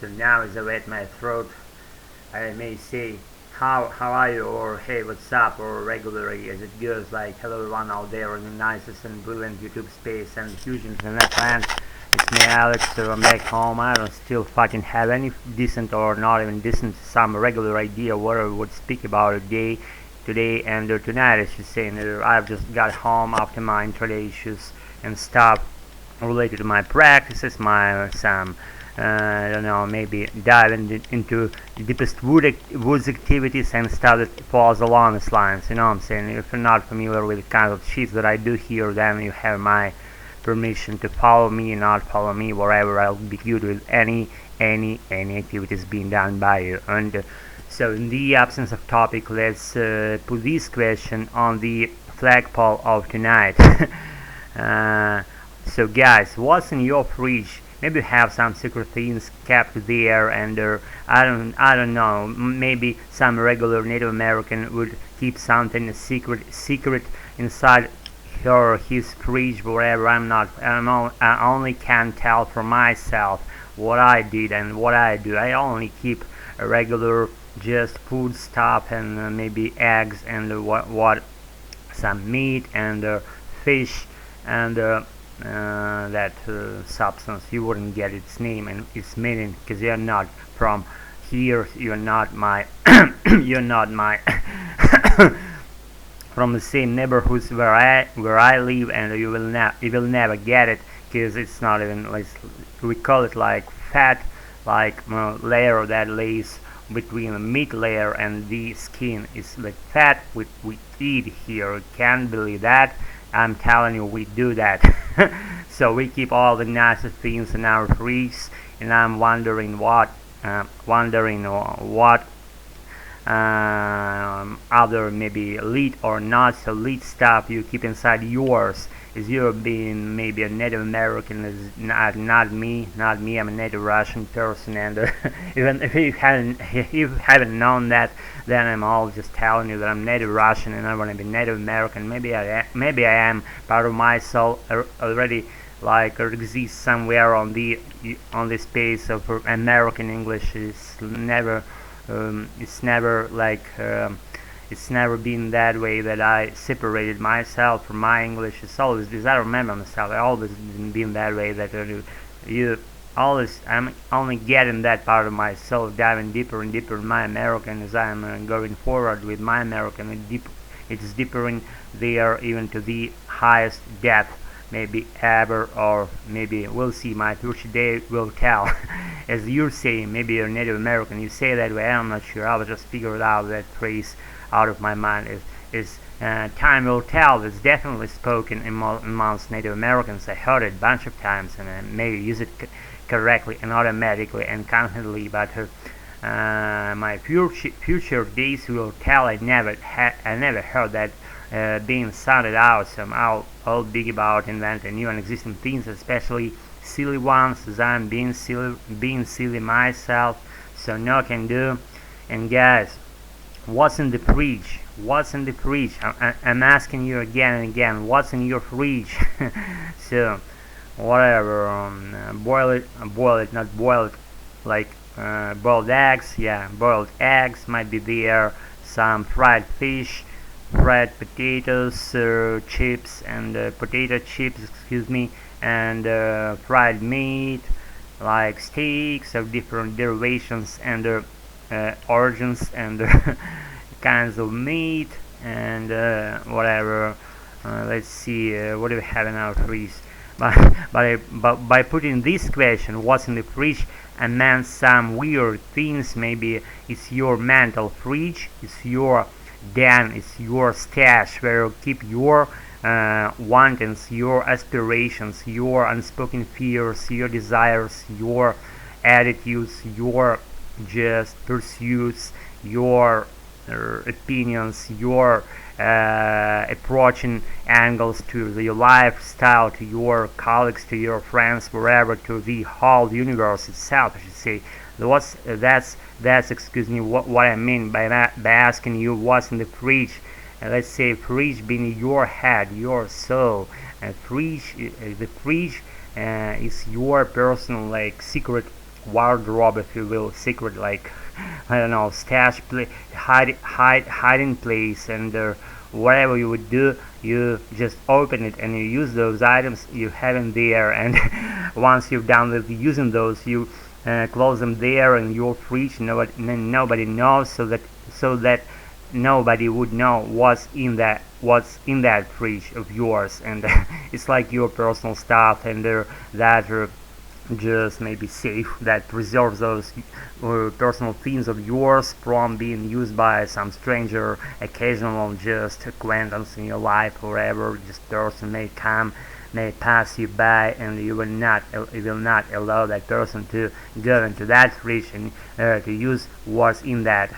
So now as I wet my throat, I may say how are you, or hey, what's up, or regularly as it goes, like hello everyone out there in the nicest and brilliant YouTube space and huge internet land. It's me Alex, so I'm back home. I don't still fucking have any decent or not even decent some regular idea what I would speak about today and tonight I should say. And I've just got home after my internet issues and stuff related to my practices, my some I don't know, maybe dive into the deepest woods activities and stuff that falls along these lines. You know what I'm saying? If you're not familiar with the kind of shit that I do here, then you have my permission to follow me and not follow me wherever I'll be good with any activities being done by you. And so in the absence of topic, let's put this question on the flagpole of tonight. So guys, what's in your fridge? Maybe you have some secret things kept there, and I don't know. Maybe some regular Native American would keep something secret inside her or his fridge, wherever. I only can tell for myself what I did and what I do. I only keep a regular just food stuff and maybe eggs and what some meat and fish and that substance. You wouldn't get its name and its meaning because you're not from here. You're not my you're not my from the same neighborhoods where I live, and you will never get it because it's not even like we call it like fat, like layer that lays between the meat layer and the skin. It's like fat we eat here. You can't believe that. I'm telling you, we do that. So we keep all the nasty things in our fridge, and I'm wondering what other maybe elite or not so elite stuff you keep inside yours. Is you being maybe a Native American? Is not me. I'm a Native Russian person, and even if you haven't known that, then I'm all just telling you that I'm Native Russian and I want to be Native American. Maybe I am. Part of my soul already like exists somewhere on the space of American English. It's never been that way that I separated myself from my English. It's always this. I remember myself. I always been that way. That you always. I'm only getting that part of myself, diving deeper and deeper in my American as I'm going forward with my American. It's deeper in there, even to the highest depth, maybe ever, or maybe we'll see. My future day will tell. As you're saying, maybe you're Native American. You say that way. I'm not sure. I was just figured out that phrase out of my mind. Is time will tell. It's definitely spoken amongst Native Americans. I heard it a bunch of times, and I may use it correctly and automatically and confidently. But my future days will tell. I never heard that being sounded out. So I'll big about inventing new and existing things, especially silly ones, as I'm being silly myself. So no can do. And guys, what's in the fridge? What's in the fridge? I'm asking you again and again. What's in your fridge? So, whatever. Boil it, not boil it. Like boiled eggs. Yeah, boiled eggs might be there. Some fried fish, fried potatoes, chips, and potato chips. Excuse me, and fried meat, like steaks of different derivations and origins and kinds of meat and whatever. Let's see, what do we have in our fridge? By putting this question, what's in the fridge, I meant some weird things. Maybe it's your mental fridge, it's your den, it's your stash where you keep your wantings, your aspirations, your unspoken fears, your desires, your attitudes, your just pursuits, your opinions, your approaching angles to your lifestyle, to your colleagues, to your friends, wherever, to the whole universe itself, I should say. That's excuse me what I mean by asking you what's in the fridge. Let's say fridge being your head, your soul, and the fridge is your personal like secret wardrobe, if you will, secret, like, I don't know, hiding place, and whatever you would do, you just open it and you use those items you have in there, and once you're done with using those, you close them there in your fridge. Nobody knows, so that nobody would know what's in that fridge of yours, and it's like your personal stuff, and that just maybe safe, that preserves those personal things of yours from being used by some stranger, occasional just acquaintance in your life, or wherever this person may pass you by, and you will not allow that person to go into that fridge and to use what's in that.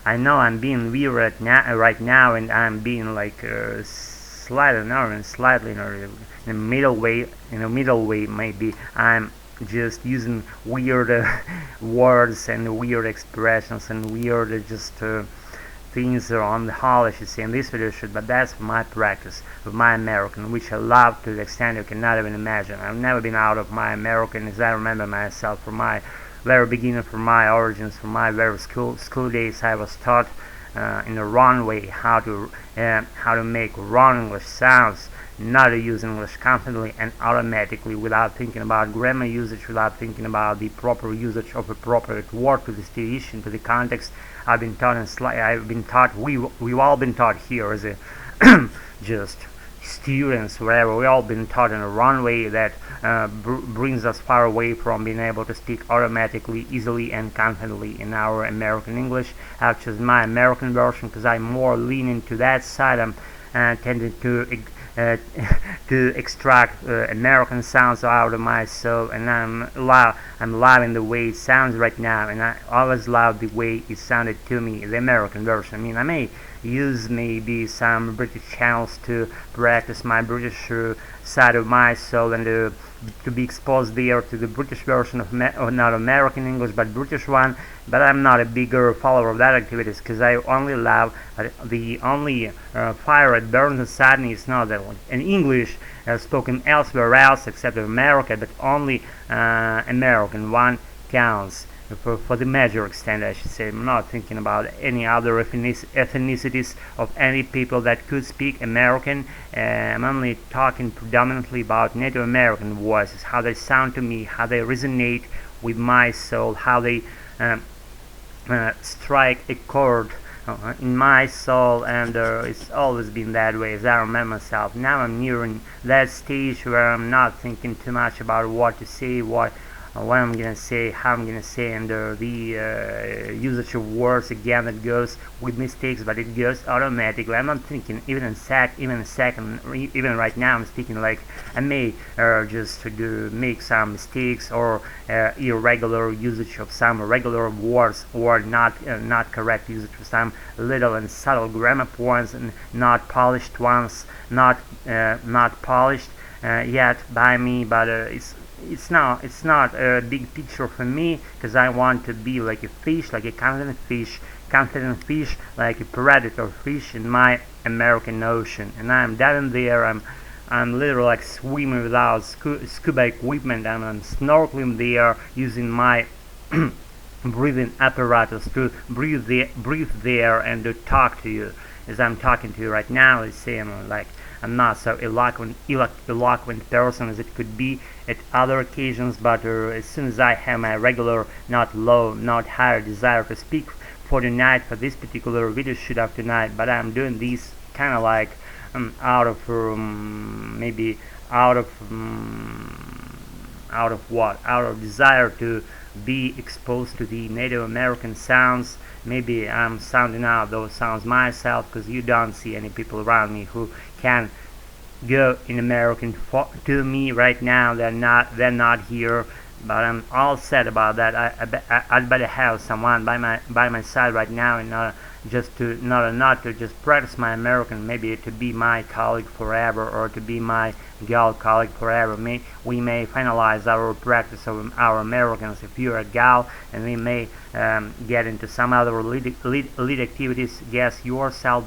I know I'm being weird right now, and I'm being like slightly, in a middle way. Maybe I'm just using weird words and weird expressions and weird just things on the whole, I should say, in this video shoot, but that's my practice of my American, which I love to the extent you cannot even imagine. I've never been out of my American, as I remember myself from my very beginning, from my origins, from my very school days. I was taught in the wrong way how to make wrong English sounds, not to use English confidently and automatically, without thinking about grammar usage, without thinking about the proper usage of appropriate word to the situation, to the context. We've all been taught here as a just students, wherever, we all been taught in a wrong way that brings us far away from being able to speak automatically, easily, and confidently in our American English. I've chosen my American version because I'm more leaning to that side. I'm tending to extract American sounds out of my soul, and I'm loving the way it sounds right now, and I always love the way it sounded to me, the American version. I mean, I may use maybe some British channels to practice my British side of my soul, and to be exposed there to the British version of not American English but British one, but I'm not a bigger follower of that activities, because I only love the only fire that burns inside me is not that one. In English spoken elsewhere else except in America, but only American one counts for the major extent, I should say. I'm not thinking about any other ethnicities of any people that could speak American. I'm only talking predominantly about Native American voices, how they sound to me, how they resonate with my soul, how they strike a chord in my soul, and it's always been that way, as I remember myself. Now I'm nearing that stage where I'm not thinking too much about what to say, what I'm gonna say, how I'm gonna say, and the usage of words again that goes with mistakes, but it goes automatically. I'm not thinking even a second, even right now I'm speaking like I may just make some mistakes, or irregular usage of some regular words, or not correct usage of some little and subtle grammar points, and not polished ones, not polished yet by me, but it's not a big picture for me, because I want to be like a fish, like a confident fish, like a predator fish in my American ocean, and I'm diving there. I'm literally like swimming without scuba equipment, and I'm snorkeling there using my breathing apparatus to breathe there and to talk to you as I'm talking to you right now. Let's say I'm not so eloquent person as it could be at other occasions, but as soon as I have my regular, not low, not higher desire to speak for tonight, for this particular video shoot of tonight, but I'm doing these kind of like out of desire to be exposed to the Native American sounds. Maybe I'm sounding out those sounds myself, because you don't see any people around me who can go in American to me right now. They're not here, but I'm all set about that. I'd better have someone by my side right now, and not to just practice my American, maybe to be my colleague forever, or to be my gal colleague forever. We may finalize our practice of our Americans if you're a gal, and we may get into some other lead activities. Guess yourself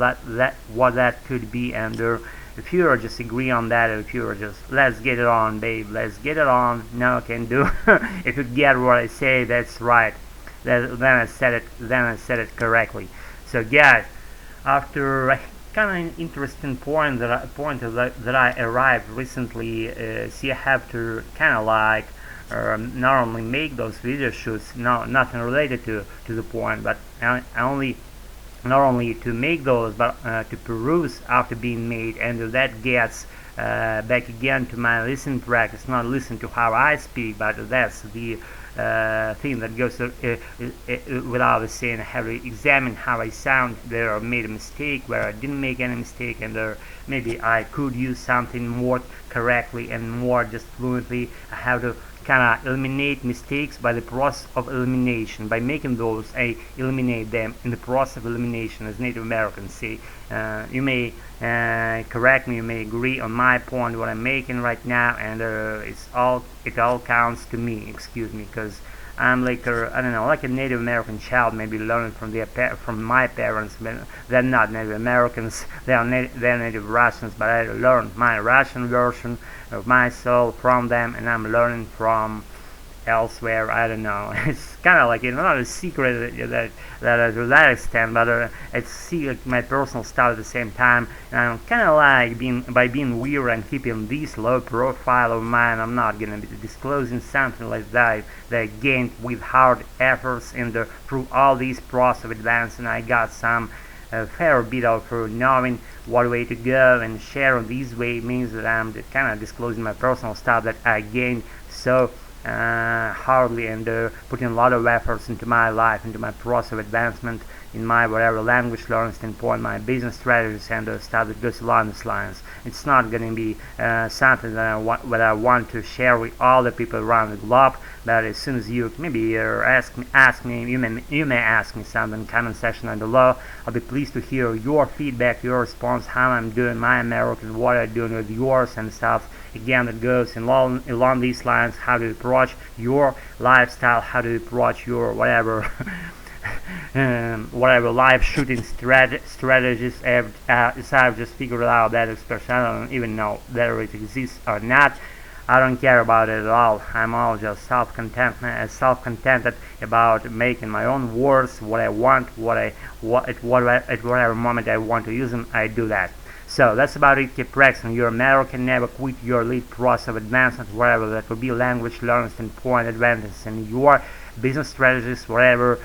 what that could be, and if you just agree on that, if you just let's get it on, babe, let's get it on, no can do. If you get what I say, that's right. Then I said it. Then I said it correctly. So guys, after a kind of interesting point that I arrived recently, see, I have to kind of like not only make those video shoots, no, nothing related to the point, but I only not only to make those, but to peruse after being made, and that gets back again to my listening practice. Not listen to how I speak, but that's the thing that goes without saying. I have to examine how I sound, where I made a mistake, where I didn't make any mistake, and maybe I could use something more correctly and more just fluently. I have to kind of eliminate mistakes by the process of elimination. By making those, I eliminate them in the process of elimination, as Native Americans say. You may correct me, you may agree on my point, what I'm making right now, and it all counts to me. Excuse me, because I'm like I don't know, like a Native American child, maybe learning from my parents. They're not Native Americans, they're Native Russians, but I learned my Russian version of myself from them, and I'm learning from elsewhere. I don't know. It's kind of like, not a secret that to that extent, but it's like my personal style at the same time. And I'm kind of like being weird and keeping this low profile of mine. I'm not gonna be disclosing something like that I gained with hard efforts and through all these process of advancing. I got some a fair bit of knowing what way to go, and sharing this way means that I'm kind of disclosing my personal stuff that I gained so hardly, and putting a lot of efforts into my life, into my process of advancement, in my whatever language learning standpoint, my business strategies, and stuff that goes along these lines. It's not going to be something that I want to share with all the people around the globe. But as soon as you maybe ask me, you may ask me something in the comment section down below. I'll be pleased to hear your feedback, your response, how I'm doing my American, what I'm doing with yours and stuff. Again, that goes along these lines. How to approach your lifestyle, how to approach your whatever whatever live shooting strategies. I've just figured out that expression. I don't even know whether it exists or not. I don't care about it at all. I'm all just self-contented about making my own words, what I want, at whatever moment I want to use them, I do that. So that's about it. Keep practicing your American, never quit your lead process of advancement, wherever that will be, language learning standpoint, advantages in your business strategies, whatever,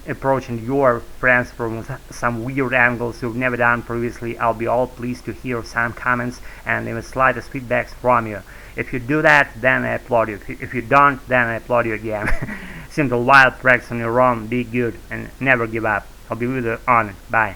approaching your friends from some weird angles you've never done previously. I'll be all pleased to hear some comments and even slightest feedbacks from you. If you do that, then I applaud you. If you don't, then I applaud you again. Simple, wild practice on your own, be good, and never give up. I'll be with you on it. Bye.